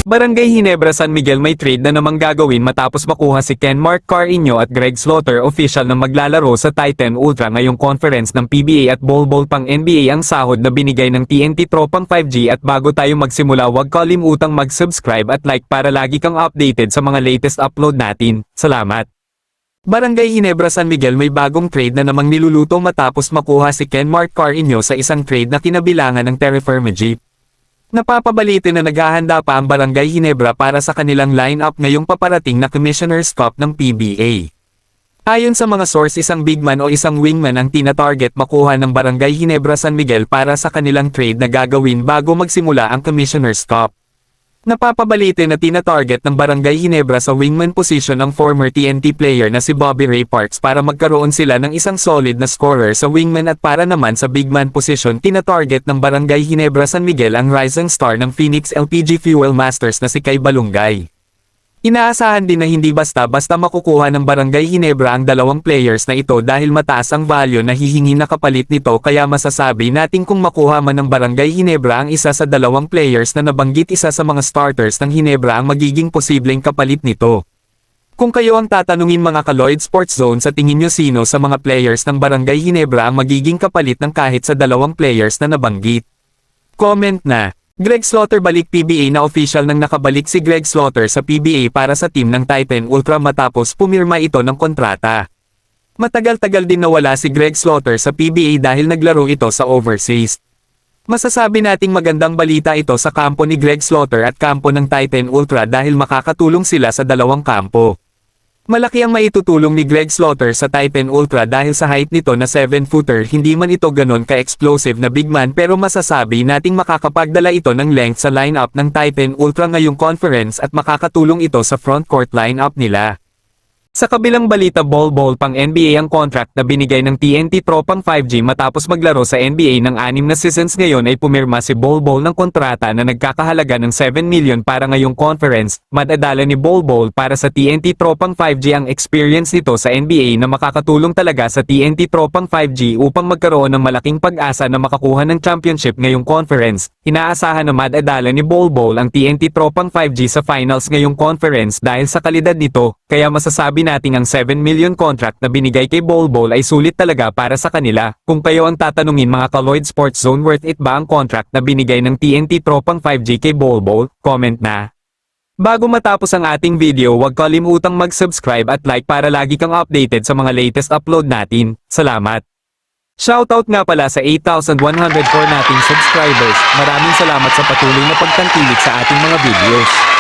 Barangay Ginebra San Miguel may trade na namang gagawin matapos makuha si Kenmark Carino at Greg Slaughter official na maglalaro sa Titan Ultra ngayong conference ng PBA at Bol Bol pang NBA ang sahod na binigay ng TNT Tropang 5G at bago tayo magsimula huwag kalimutang mag-subscribe at like para lagi kang updated sa mga latest upload natin. Salamat! Barangay Ginebra San Miguel may bagong trade na namang niluluto matapos makuha si Kenmark Carino sa isang trade na kinabilangan ng Terraforma Jeep. Napapabalita na naghahanda pa ang Barangay Ginebra para sa kanilang lineup ngayong paparating na Commissioner's Cup ng PBA. Ayon sa mga source isang big man o isang wingman ang tina-target makuha ng Barangay Ginebra San Miguel para sa kanilang trade na gagawin bago magsimula ang Commissioner's Cup. Napapabalita na tina-target ng Barangay Ginebra sa wingman position ang former TNT player na si Bobby Ray Parks para magkaroon sila ng isang solid na scorer sa wingman at para naman sa big man position tina-target ng Barangay Ginebra San Miguel ang rising star ng Phoenix LPG Fuel Masters na si Kai Balungay. Inaasahan din na hindi basta-basta makukuha ng Barangay Ginebra ang dalawang players na ito dahil mataas ang value na hihingi na kapalit nito kaya masasabi natin kung makuha man ng Barangay Ginebra ang isa sa dalawang players na nabanggit isa sa mga starters ng Ginebra ang magiging posibleng kapalit nito. Kung kayo ang tatanungin mga ka-Lloyd Sports Zone sa tingin nyo sino sa mga players ng Barangay Ginebra ang magiging kapalit ng kahit sa dalawang players na nabanggit? Comment na! Greg Slaughter balik PBA na official nang nakabalik si Greg Slaughter sa PBA para sa team ng Titan Ultra matapos pumirma ito ng kontrata. Matagal-tagal din nawala si Greg Slaughter sa PBA dahil naglaro ito sa overseas. Masasabi nating magandang balita ito sa kampo ni Greg Slaughter at kampo ng Titan Ultra dahil makakatulong sila sa dalawang kampo. Malaki ang maitutulong ni Greg Slaughter sa Titan Ultra dahil sa height nito na 7-footer hindi man ito ganon ka-explosive na big man pero masasabi nating makakapagdala ito ng length sa lineup ng Titan Ultra ngayong conference at makakatulong ito sa frontcourt lineup nila. Sa kabilang balita Bol Bol pang NBA ang contract na binigay ng TNT Tropang 5G matapos maglaro sa NBA ng 6 na seasons ngayon ay pumirma si Bol Bol ng kontrata na nagkakahalaga ng 7 million para ngayong conference. Madadala ni Bol Bol para sa TNT Tropang 5G ang experience nito sa NBA na makakatulong talaga sa TNT Tropang 5G upang magkaroon ng malaking pag-asa na makakuha ng championship ngayong conference. Inaasahan na madadala ni Bol Bol ang TNT Tropang 5G sa finals ngayong conference dahil sa kalidad nito, kaya masasabi nating ang 7 million contract na binigay kay Bol Bol ay sulit talaga para sa kanila. Kung kayo ang tatanungin mga ka-Lloyd Sports Zone worth it ba ang contract na binigay ng TNT Tropang 5G kay Bol Bol? Comment na. Bago matapos ang ating video huwag kalimutang mag-subscribe at like para lagi kang updated sa mga latest upload natin. Salamat! Shoutout nga pala sa 8,104 nating subscribers. Maraming salamat sa patuloy na pagtangkilik sa ating mga videos.